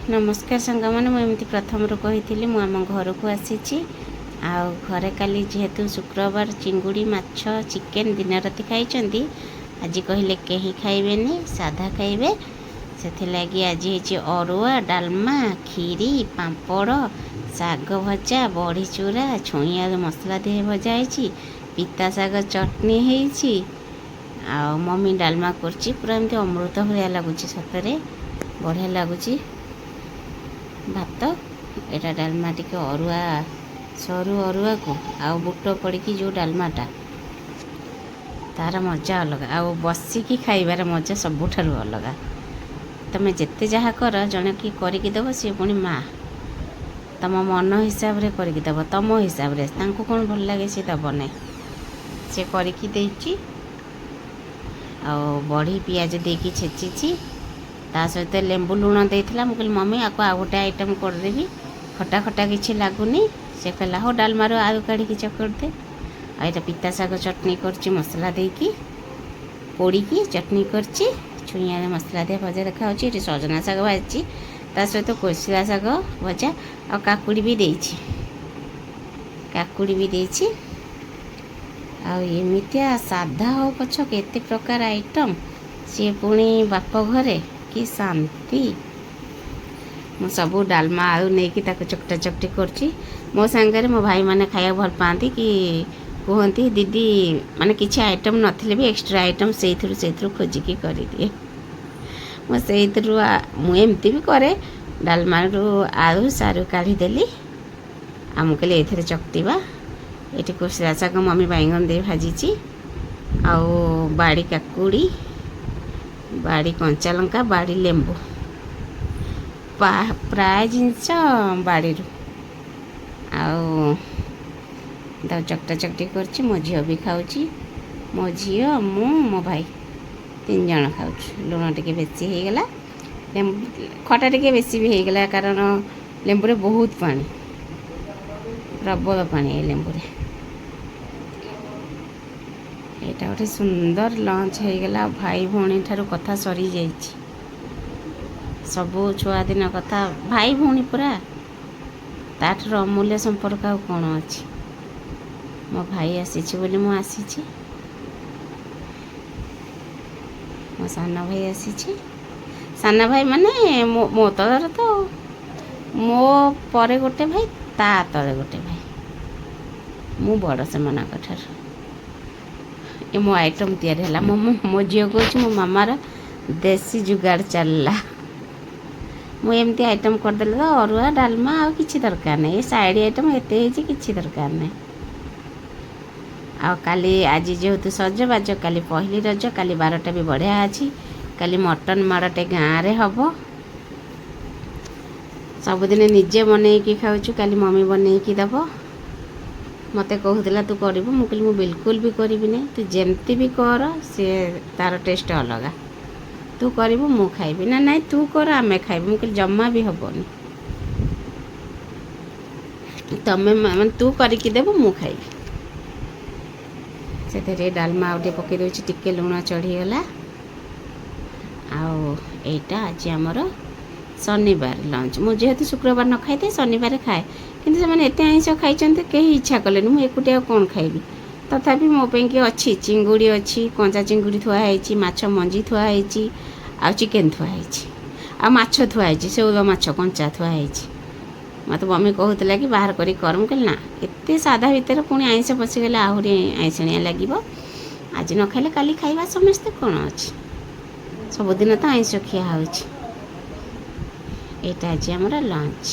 नमस्कार सांगमाने मुझे प्रथम कही मु आम घर को आसी घरे काली जेहेतु शुक्रवार चिंगुड़ी माछ चिकेन दिन राति खाई आज कहले कहीं खाइबेनी साधा खाइबे से लगी आज है अरुआ डालमा खीरी पापड़ साग भजा बड़ी चूरा छुई आलू मसला दे भजा है पिता साग चटनी है आ मम्मी डालमा कर पूरा एमती अमृत भाया लगुच सतरे बढ़िया लगुच भात एटा डालमा टिके अरुआ सरू अरुआ को आउ बुट पड़ी जो डालमाटा तार मजा अलग आउ बसिकी खाइबार मजा सबुठारु अलग तमें जेते जहाँ कर जड़े कि करके देव सी पुणी माँ तुम मन हिसाब रे करके देव तुम हिसाब रे तांको कौन भल लगे सी दब ना सी करके देची आ बड़ी पियाज देकी छेची ता सहित लेंबू लुण देता मुझे मम्मी आपको आ गोटे आइटम करदेवी खटा खटा किसी लगुनि से कहला हो डालमार आलू काढ़ी चकड़ दे आईटा पिता साग चटनी कर मसला देकी पोड़ी चटनी कर छुईया मसला दे भजा देखा ये सजना साग भाजी ता सहित कोशिला साग भजा आ काकुड़ी भी देछि काकुड़ी भी देछि आमितिया साधा हो पछ केते प्रकार आइटम सी पुणी बाप घरे कि शांति मु सबू डालमा आलू नहीं कि चकटा चकटी करची मो सांगे मो भाई माने खाया भल पाती कि कहती दीदी माने किसी आइटम नथिले भी एक्स्ट्रा आइटम से खोजिकी कर दिए मुझे भी करे डालमा आलू सारू काढ़ीदेली आम कहले ये चकटिवा ये कोशिला शाग मम्मी बैगन दे भाजी आउ बाड़ी काकुड़ी बाड़ी कंचा लंका बाड़ी लेंबू प्राय जिनस बाड़ी चकटा चकटी कर मो झी भी खाऊँ मो झी मु मो भाई 3 जन खाऊ लुण टे बेसी होगला खटा टे बेसी भी होगला कारण लेंबू रे बहुत पानी प्रबल पानी लेंबू रे एटा गोटे सुंदर लंच होगला भाई भौणी ठारू कथा सरी जाइछि सबू छुआ दिन कथा भाई भौणी पूरा ताठर अमूल्य संपर्क आ कौन अच्छी मो भाई आसी बोली मु आसी मो साना भाई आसी साना भाई माने मो तलर तो मो परे गोटे भाई ता तले गोटे भाई मु बड़ से मना कठार ये मो आइटम तैयार है मो झील कह मो मामार देसी जुगाड़ चलला मुझे आइटम करदे तो अरुआ डालमा आ कि दरकार नहीं ये साइड आइटम एते किसी दरकार नहीं आ काली आज जेहेतु सजबाज काली पहली रज काली 12टा भी बढ़िया अच्छी काली मटन माड़टे गाँव रे हम सबुदिन निजे बनईकी खाऊँ काली मम्मी बनईकी दब मत कहला तू करू मुझे मु बिल्कुल भी करी नहीं तू जमती भी कर सी तार टेस्ट अलग तू करू मु खाइबी ना नाई तू कर आमे खाइबू मुझे जमा भी हेनी तमें तू करके देव मु खाइबी से डालमा आउटे पकई दूसरी टिके लुण चढ़ीगला आईटा आज आमर शनिवार लंच मुझे जेहेतु शुक्रवार न खाई शनिवार खाए किंतु से मैंने एत आइंस खाई कहीं इच्छा कले मुझे एकुटिया कौन खाइबी तथापि मो कि अच्छी चिंगुड़ी अच्छी कंचा चिंगुड़ी थुआई माछ मंजी थुआई आ चिकेन थुआई आ माछ थुआई शौल माछ कंचा थुआई मत मम्मी कहूला कि बाहर कर कहल ना एत साधा भितर पुणी आइंस पशिगले आहरी आइंसिया लगे आज न खाइले काली खाइबा समस्ते कौन अच्छी सबुदिन तो आइंस खिया हो आज आमर लंच।